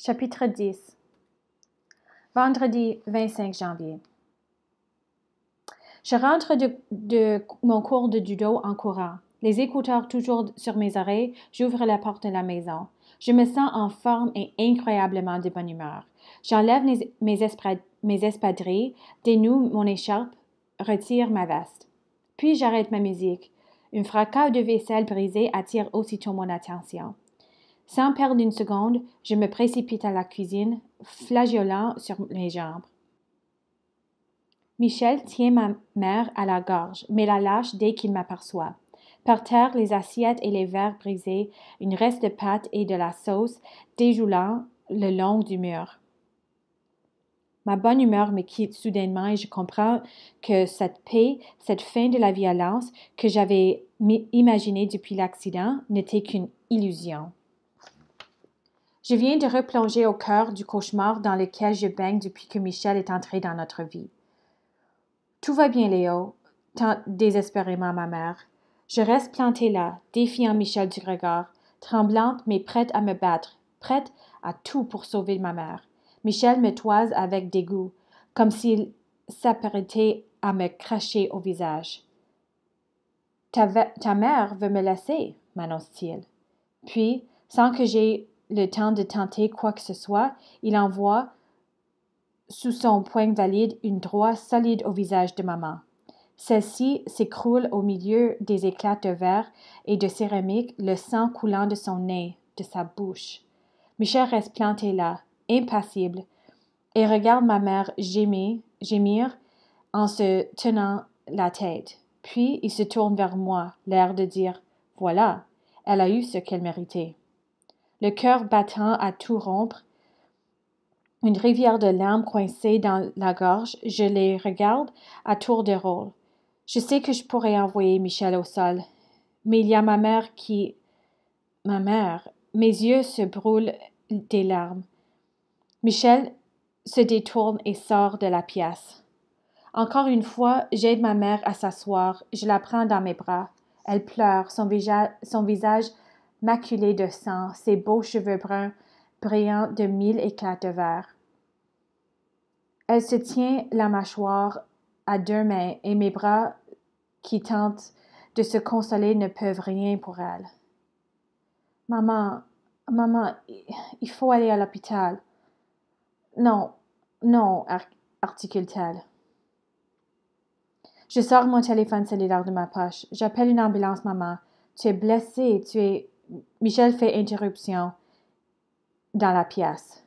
Chapitre 10. Vendredi 25 janvier. Je rentre de mon cours de judo en courant. Les écouteurs toujours sur mes oreilles, j'ouvre la porte de la maison. Je me sens en forme et incroyablement de bonne humeur. J'enlève mes espadrilles, dénoue mon écharpe, retire ma veste. Puis j'arrête ma musique. Un fracas de vaisselle brisée attire aussitôt mon attention. Sans perdre une seconde, je me précipite à la cuisine, flageolant sur mes jambes. Michel tient ma mère à la gorge, mais la lâche dès qu'il m'aperçoit. Par terre, les assiettes et les verres brisés, une reste de pâte et de la sauce déjoulant le long du mur. Ma bonne humeur me quitte soudainement et je comprends que cette paix, cette fin de la violence que j'avais imaginée depuis l'accident n'était qu'une illusion. Je viens de replonger au cœur du cauchemar dans lequel je baigne depuis que Michel est entré dans notre vie. Tout va bien, Léo, tente désespérément ma mère. Je reste plantée là, défiant Michel du regard, tremblante mais prête à me battre, prête à tout pour sauver ma mère. Michel me toise avec dégoût, comme s'il s'apprêtait à me cracher au visage. Ta mère veut me laisser, m'annonce-t-il. Puis, sans que j'aie le temps de tenter quoi que ce soit, il envoie sous son poing valide une droite solide au visage de maman. Celle-ci s'écroule au milieu des éclats de verre et de céramique, le sang coulant de son nez, de sa bouche. Michel reste planté là, impassible, et regarde ma mère gémir en se tenant la tête. Puis il se tourne vers moi, l'air de dire « Voilà, elle a eu ce qu'elle méritait. » Le cœur battant à tout rompre, une rivière de larmes coincée dans la gorge, je les regarde à tour de rôle. Je sais que je pourrais envoyer Michel au sol, mais il y a ma mère qui... Ma mère... Mes yeux se brûlent des larmes. Michel se détourne et sort de la pièce. Encore une fois, j'aide ma mère à s'asseoir, je la prends dans mes bras. Elle pleure, son visage maculé de sang, ses beaux cheveux bruns brillant de 1000 éclats de verre. Elle se tient la mâchoire à deux mains et mes bras qui tentent de se consoler ne peuvent rien pour elle. Maman, il faut aller à l'hôpital. Non, articule-t-elle. Je sors mon téléphone cellulaire de ma poche. J'appelle une ambulance, maman. Tu es blessée, Michel fait interruption dans la pièce.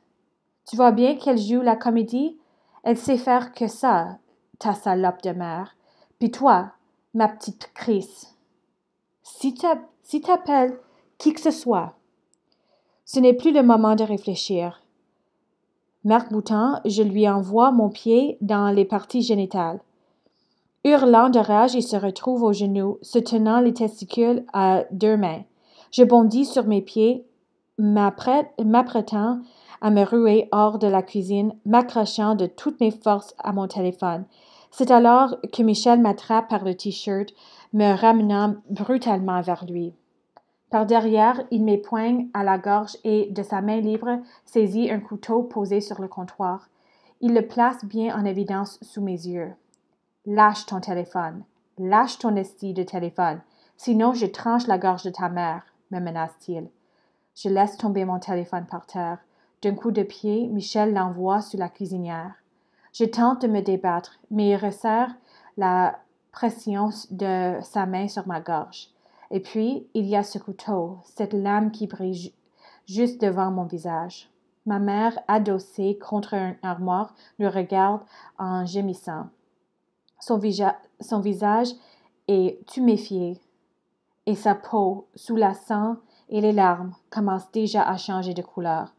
Tu vois bien qu'elle joue la comédie? Elle sait faire que ça, ta salope de mère. Puis toi, ma petite Chris. Si t'appelles qui que ce soit, ce n'est plus le moment de réfléchir. M'arc-boutant, je lui envoie mon pied dans les parties génitales. Hurlant de rage, il se retrouve aux genoux, se tenant les testicules à deux mains. Je bondis sur mes pieds, m'apprêtant à me ruer hors de la cuisine, m'accrochant de toutes mes forces à mon téléphone. C'est alors que Michel m'attrape par le t-shirt, me ramenant brutalement vers lui. Par derrière, il m'époigne à la gorge et, de sa main libre, saisit un couteau posé sur le comptoir. Il le place bien en évidence sous mes yeux. « Lâche ton téléphone. Lâche ton esti de téléphone. Sinon, je tranche la gorge de ta mère, » me menace-t-il. Je laisse tomber mon téléphone par terre. D'un coup de pied, Michel l'envoie sous la cuisinière. Je tente de me débattre, mais il resserre la pression de sa main sur ma gorge. Et puis, il y a ce couteau, cette lame qui brille juste devant mon visage. Ma mère, adossée contre un armoire, le regarde en gémissant. Son visage est tuméfié et sa peau, sous la sang et les larmes, commence déjà à changer de couleur.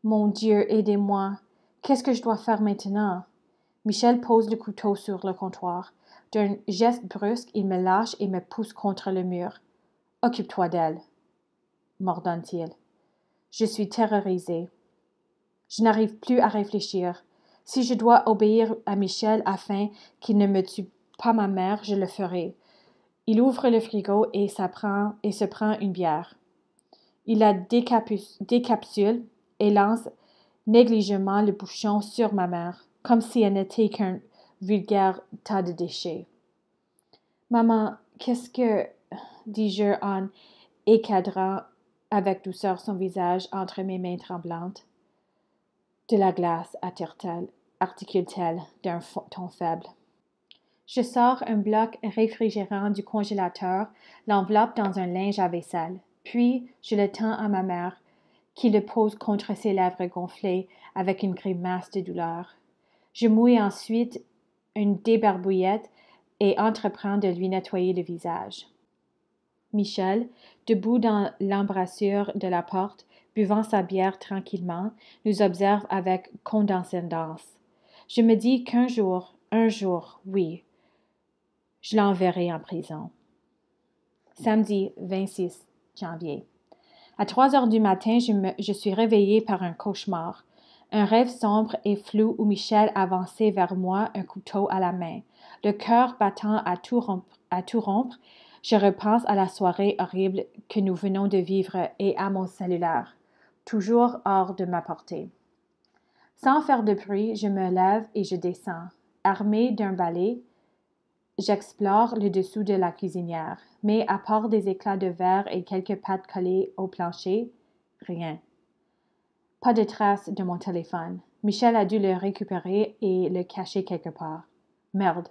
Mon Dieu, aidez-moi. Qu'est-ce que je dois faire maintenant? Michel pose le couteau sur le comptoir. D'un geste brusque, il me lâche et me pousse contre le mur. « Occupe-toi d'elle, » m'ordonne-t-il. Je suis terrorisée. Je n'arrive plus à réfléchir. Si je dois obéir à Michel afin qu'il ne me tue pas ma mère, je le ferai. Il ouvre le frigo et se prend une bière. Il la décapsule et lance négligemment le bouchon sur ma mère, comme si elle n'était qu'un vulgaire tas de déchets. Maman, qu'est-ce que, dis-je en encadrant avec douceur son visage entre mes mains tremblantes. De la glace, articule-t-elle d'un ton faible. Je sors un bloc réfrigérant du congélateur, l'enveloppe dans un linge à vaisselle, puis je le tends à ma mère, qui le pose contre ses lèvres gonflées avec une grimace de douleur. Je mouille ensuite une débarbouillette et entreprends de lui nettoyer le visage. Michel, debout dans l'embrasure de la porte, buvant sa bière tranquillement, nous observe avec condescendance. Je me dis qu'un jour, oui, je l'enverrai en prison. Samedi 26 janvier. À 3 heures du matin, je suis réveillée par un cauchemar. Un rêve sombre et flou où Michel avançait vers moi, un couteau à la main. Le cœur battant à tout rompre, je repense à la soirée horrible que nous venons de vivre et à mon cellulaire, toujours hors de ma portée. Sans faire de bruit, je me lève et je descends. Armée d'un balai, j'explore le dessous de la cuisinière, mais à part des éclats de verre et quelques pattes collées au plancher, rien. Pas de trace de mon téléphone. Michel a dû le récupérer et le cacher quelque part. Merde.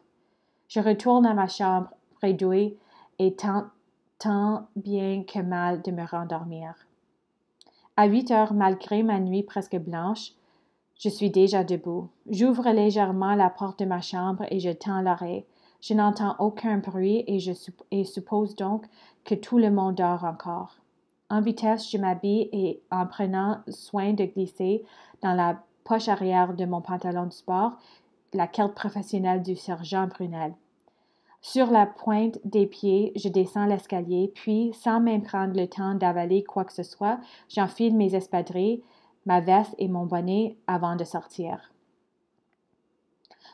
Je retourne à ma chambre, bredouille, et tente tant bien que mal de me rendormir. À 8 heures, malgré ma nuit presque blanche, je suis déjà debout. J'ouvre légèrement la porte de ma chambre et je tends l'oreille. Je n'entends aucun bruit et suppose donc que tout le monde dort encore. En vitesse, je m'habille et en prenant soin de glisser dans la poche arrière de mon pantalon de sport la carte professionnelle du sergent Brunel. Sur la pointe des pieds, je descends l'escalier, puis, sans même prendre le temps d'avaler quoi que ce soit, j'enfile mes espadrilles, ma veste et mon bonnet avant de sortir.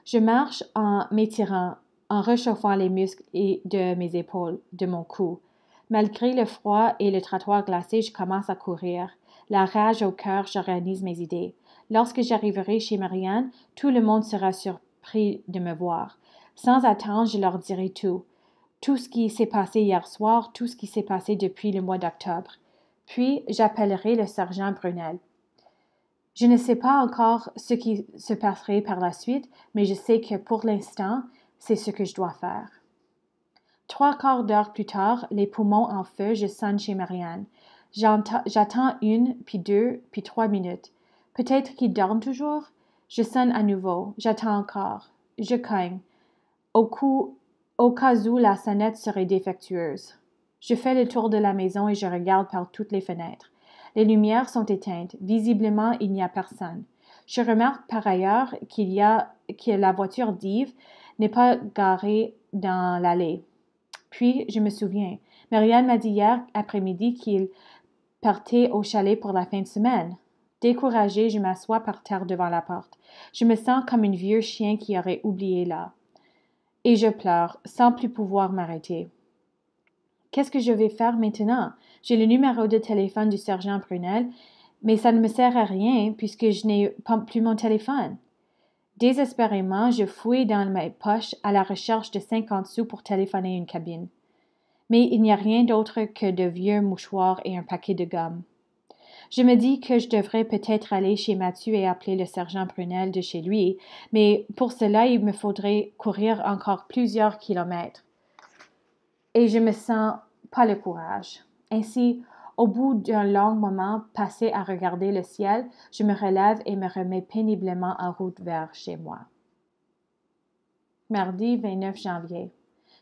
Je marche en m'étirant, en réchauffant les muscles de mes épaules, de mon cou. Malgré le froid et le trottoir glacé, je commence à courir. La rage au cœur, j'organise mes idées. Lorsque j'arriverai chez Marianne, tout le monde sera surpris de me voir. Sans attendre, je leur dirai tout. Tout ce qui s'est passé hier soir, tout ce qui s'est passé depuis le mois d'octobre. Puis, j'appellerai le sergent Brunel. Je ne sais pas encore ce qui se passerait par la suite, mais je sais que pour l'instant, c'est ce que je dois faire. 3/4 d'heure plus tard, les poumons en feu, je sonne chez Marianne. J'attends 1, puis 2, puis 3 minutes. Peut-être qu'ils dorment toujours? Je sonne à nouveau. J'attends encore. Je cogne. Au cas où la sonnette serait défectueuse. Je fais le tour de la maison et je regarde par toutes les fenêtres. Les lumières sont éteintes. Visiblement, il n'y a personne. Je remarque par ailleurs que la voiture d'Yves n'est pas garée dans l'allée. Puis, je me souviens, Marianne m'a dit hier après-midi qu'il partait au chalet pour la fin de semaine. Découragée, je m'assois par terre devant la porte. Je me sens comme un vieux chien qui aurait oublié là. Et je pleure, sans plus pouvoir m'arrêter. Qu'est-ce que je vais faire maintenant? J'ai le numéro de téléphone du sergent Brunel, mais ça ne me sert à rien puisque je n'ai plus mon téléphone. Désespérément, je fouille dans mes poches à la recherche de 50 sous pour téléphoner une cabine. Mais il n'y a rien d'autre que de vieux mouchoirs et un paquet de gomme. Je me dis que je devrais peut-être aller chez Mathieu et appeler le sergent Brunel de chez lui, mais pour cela, il me faudrait courir encore plusieurs kilomètres. Et je me sens pas le courage. Ainsi, au bout d'un long moment passé à regarder le ciel, je me relève et me remets péniblement en route vers chez moi. Mardi 29 janvier.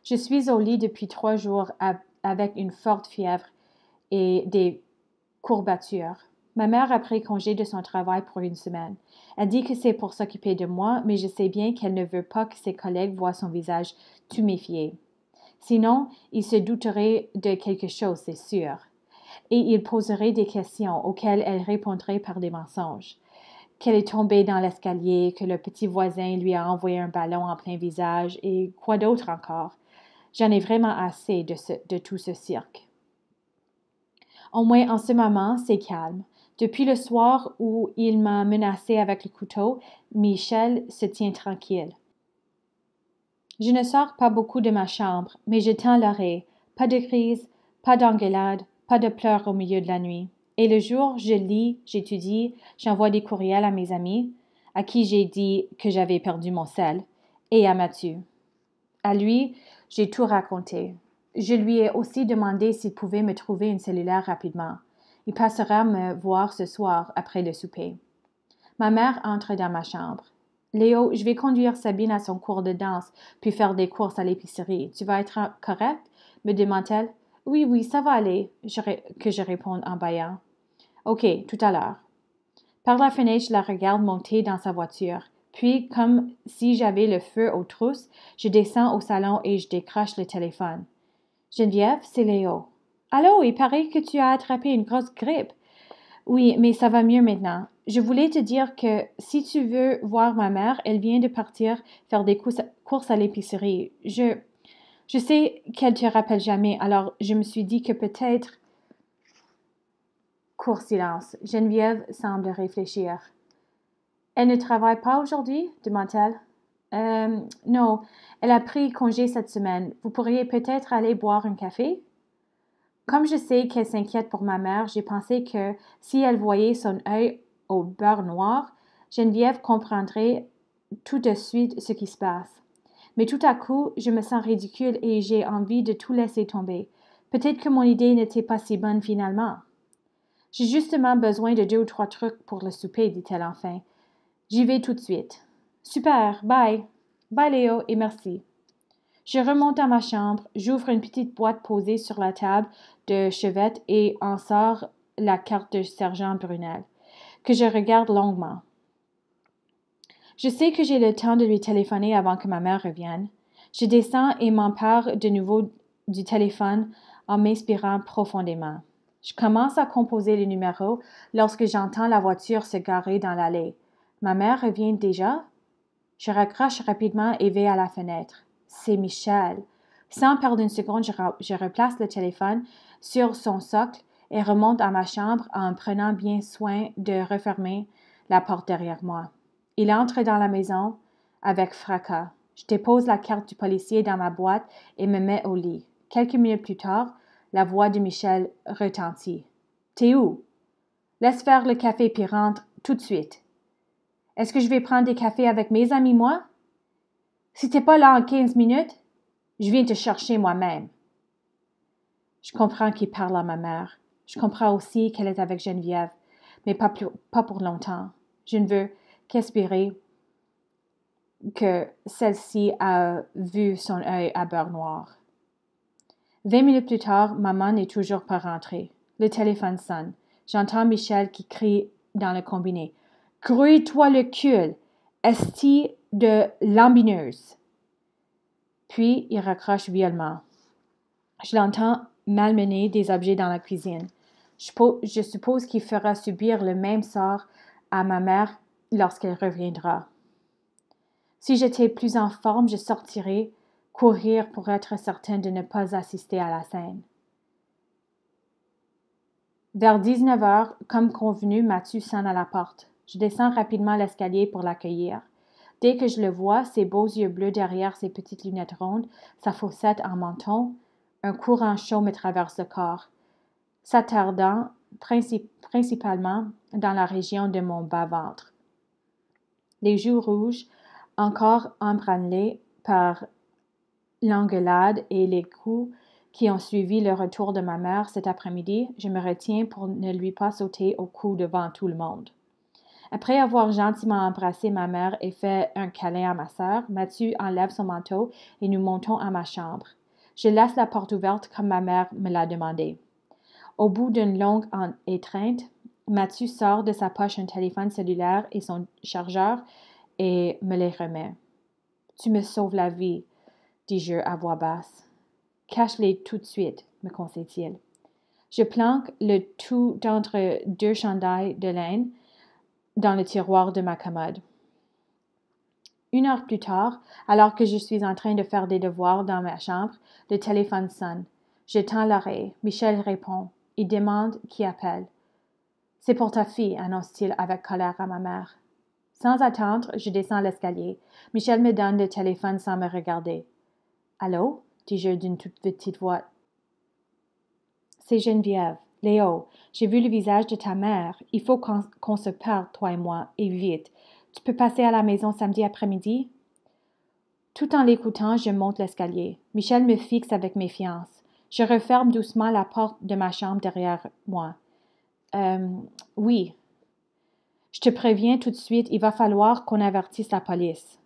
Je suis au lit depuis 3 jours avec une forte fièvre et des courbatures. Ma mère a pris congé de son travail pour 1 semaine. Elle dit que c'est pour s'occuper de moi, mais je sais bien qu'elle ne veut pas que ses collègues voient son visage tuméfié. Sinon, ils se douteraient de quelque chose, c'est sûr. Et ils poseraient des questions auxquelles elle répondrait par des mensonges. Qu'elle est tombée dans l'escalier, que le petit voisin lui a envoyé un ballon en plein visage, et quoi d'autre encore. J'en ai vraiment assez de tout ce cirque. Au moins en ce moment, c'est calme. Depuis le soir où il m'a menacé avec le couteau, Michel se tient tranquille. Je ne sors pas beaucoup de ma chambre, mais je tends l'oreille. Pas de crise, pas d'engueulade, pas de pleurs au milieu de la nuit. Et le jour, je lis, j'étudie, j'envoie des courriels à mes amis, à qui j'ai dit que j'avais perdu mon sel, et à Mathieu. À lui, j'ai tout raconté. Je lui ai aussi demandé s'il pouvait me trouver une cellulaire rapidement. Il passera me voir ce soir après le souper. Ma mère entre dans ma chambre. Léo, je vais conduire Sabine à son cours de danse, puis faire des courses à l'épicerie. Tu vas être correct? Me demande-t-elle. Oui, oui, ça va aller, que je réponds en bâillant. OK, tout à l'heure. Par la fenêtre, je la regarde monter dans sa voiture. Puis, comme si j'avais le feu aux trousses, je descends au salon et je décroche le téléphone. Geneviève, c'est Léo. Allô, il paraît que tu as attrapé une grosse grippe. Oui, mais ça va mieux maintenant. Je voulais te dire que si tu veux voir ma mère, elle vient de partir faire des courses à l'épicerie. Je sais qu'elle te rappelle jamais, alors je me suis dit que peut-être... Court silence. Geneviève semble réfléchir. Elle ne travaille pas aujourd'hui? Demande-t-elle. Non, elle a pris congé cette semaine. Vous pourriez peut-être aller boire un café? Comme je sais qu'elle s'inquiète pour ma mère, j'ai pensé que si elle voyait son œil au beurre noir, Geneviève comprendrait tout de suite ce qui se passe. Mais tout à coup, je me sens ridicule et j'ai envie de tout laisser tomber. Peut-être que mon idée n'était pas si bonne finalement. J'ai justement besoin de 2 ou 3 trucs pour le souper, dit-elle enfin. J'y vais tout de suite. Super, bye. Bye Léo et merci. Je remonte à ma chambre, j'ouvre une petite boîte posée sur la table de chevet et en sors la carte de sergent Brunel, que je regarde longuement. Je sais que j'ai le temps de lui téléphoner avant que ma mère revienne. Je descends et m'empare de nouveau du téléphone en m'inspirant profondément. Je commence à composer le numéro lorsque j'entends la voiture se garer dans l'allée. Ma mère revient déjà? Je raccroche rapidement et vais à la fenêtre. C'est Michel. Sans perdre une seconde, je replace le téléphone sur son socle et remonte à ma chambre en prenant bien soin de refermer la porte derrière moi. Il entre dans la maison avec fracas. Je dépose la carte du policier dans ma boîte et me mets au lit. Quelques minutes plus tard, la voix de Michel retentit. « T'es où? Laisse faire le café puis rentre tout de suite. » « Est-ce que je vais prendre des cafés avec mes amis, moi? Si t'es pas là en 15 minutes, je viens te chercher moi-même. » Je comprends qu'il parle à ma mère. Je comprends aussi qu'elle est avec Geneviève, mais pas pour longtemps. Je ne veux qu'espérer que celle-ci a vu son œil à beurre noir. 20 minutes plus tard, maman n'est toujours pas rentrée. Le téléphone sonne. J'entends Michel qui crie dans le combiné. « Grouille-toi le cul, esti de lambineuse. » Puis il raccroche violemment. Je l'entends malmener des objets dans la cuisine. Je suppose qu'il fera subir le même sort à ma mère lorsqu'elle reviendra. Si j'étais plus en forme, je sortirais courir pour être certain de ne pas assister à la scène. Vers 19 heures, comme convenu, Mathieu sonne à la porte. Je descends rapidement l'escalier pour l'accueillir. Dès que je le vois, ses beaux yeux bleus derrière ses petites lunettes rondes, sa faussette en menton, un courant chaud me traverse le corps, s'attardant principalement dans la région de mon bas-ventre. Les joues rouges, encore embranlées par l'engueulade et les coups qui ont suivi le retour de ma mère cet après-midi, je me retiens pour ne lui pas sauter au cou devant tout le monde. Après avoir gentiment embrassé ma mère et fait un câlin à ma sœur, Mathieu enlève son manteau et nous montons à ma chambre. Je laisse la porte ouverte comme ma mère me l'a demandé. Au bout d'une longue étreinte, Mathieu sort de sa poche un téléphone cellulaire et son chargeur et me les remet. « Tu me sauves la vie, » dis-je à voix basse. « Cache-les tout de suite, » me conseille-t-il. Je planque le tout d'entre 2 chandails de laine dans le tiroir de ma commode. 1 heure plus tard, alors que je suis en train de faire des devoirs dans ma chambre, le téléphone sonne. Je tends l'oreille. Michel répond. Il demande qui appelle. C'est pour ta fille, annonce-t-il avec colère à ma mère. Sans attendre, je descends l'escalier. Michel me donne le téléphone sans me regarder. Allô? Dis-je d'une toute petite voix. C'est Geneviève. Léo, j'ai vu le visage de ta mère. Il faut qu'on se parle, toi et moi, et vite. Tu peux passer à la maison samedi après-midi? Tout en l'écoutant, je monte l'escalier. Michel me fixe avec méfiance. Je referme doucement la porte de ma chambre derrière moi. Oui. Je te préviens tout de suite, il va falloir qu'on avertisse la police.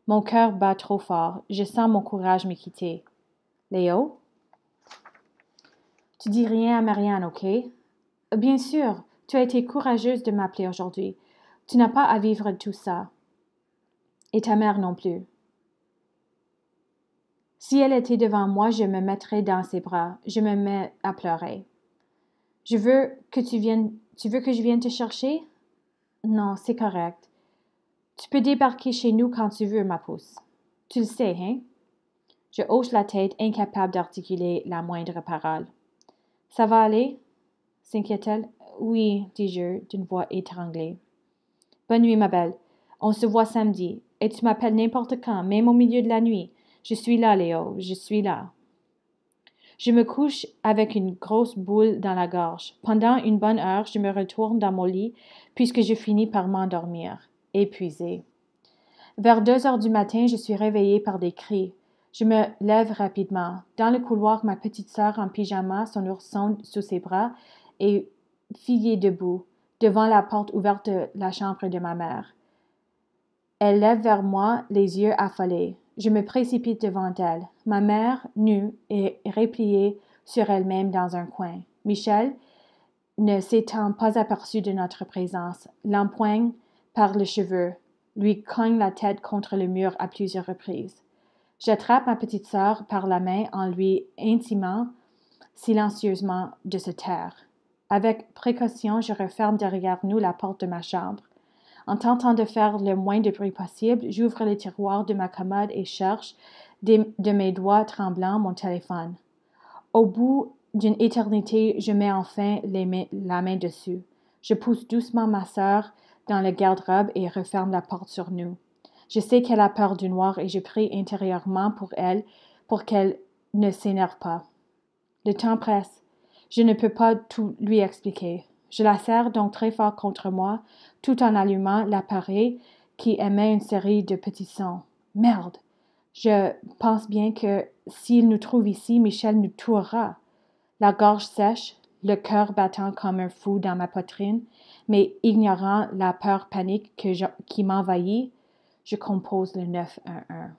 Mon cœur bat trop fort. Je sens mon courage me quitter. Léo? Tu dis rien à Marianne, ok? Bien sûr, tu as été courageuse de m'appeler aujourd'hui. Tu n'as pas à vivre tout ça. Et ta mère non plus. Si elle était devant moi, je me mettrais dans ses bras. Je me mets à pleurer. Tu veux que je vienne te chercher? Non, c'est correct. Tu peux débarquer chez nous quand tu veux, ma pousse. Tu le sais, hein? Je hoche la tête, incapable d'articuler la moindre parole. Ça va aller? S'inquiète-t-elle. Oui, dis-je d'une voix étranglée. Bonne nuit, ma belle. On se voit samedi. Et tu m'appelles n'importe quand, même au milieu de la nuit. Je suis là, Léo, je suis là. Je me couche avec une grosse boule dans la gorge. Pendant une bonne heure, je me retourne dans mon lit, puisque je finis par m'endormir, épuisée. Vers 2 heures du matin, je suis réveillée par des cris. Je me lève rapidement. Dans le couloir, ma petite sœur en pyjama, son ourson sous ses bras, est fillée debout, devant la porte ouverte de la chambre de ma mère. Elle lève vers moi les yeux affolés. Je me précipite devant elle. Ma mère, nue, est repliée sur elle-même dans un coin. Michel ne s'étant pas aperçu de notre présence, l'empoigne par les cheveux, lui cogne la tête contre le mur à plusieurs reprises. J'attrape ma petite sœur par la main en lui intimant silencieusement de se taire. Avec précaution, je referme derrière nous la porte de ma chambre. En tentant de faire le moins de bruit possible, j'ouvre les tiroirs de ma commode et cherche de mes doigts tremblants mon téléphone. Au bout d'une éternité, je mets enfin la main dessus. Je pousse doucement ma sœur dans le garde-robe et referme la porte sur nous. Je sais qu'elle a peur du noir et je prie intérieurement pour elle, pour qu'elle ne s'énerve pas. Le temps presse. Je ne peux pas tout lui expliquer. Je la serre donc très fort contre moi, tout en allumant l'appareil qui émet une série de petits sons. Merde! Je pense bien que s'il nous trouve ici, Michel nous tuera. La gorge sèche, le cœur battant comme un fou dans ma poitrine, mais ignorant la peur panique qui m'envahit, je compose le 911.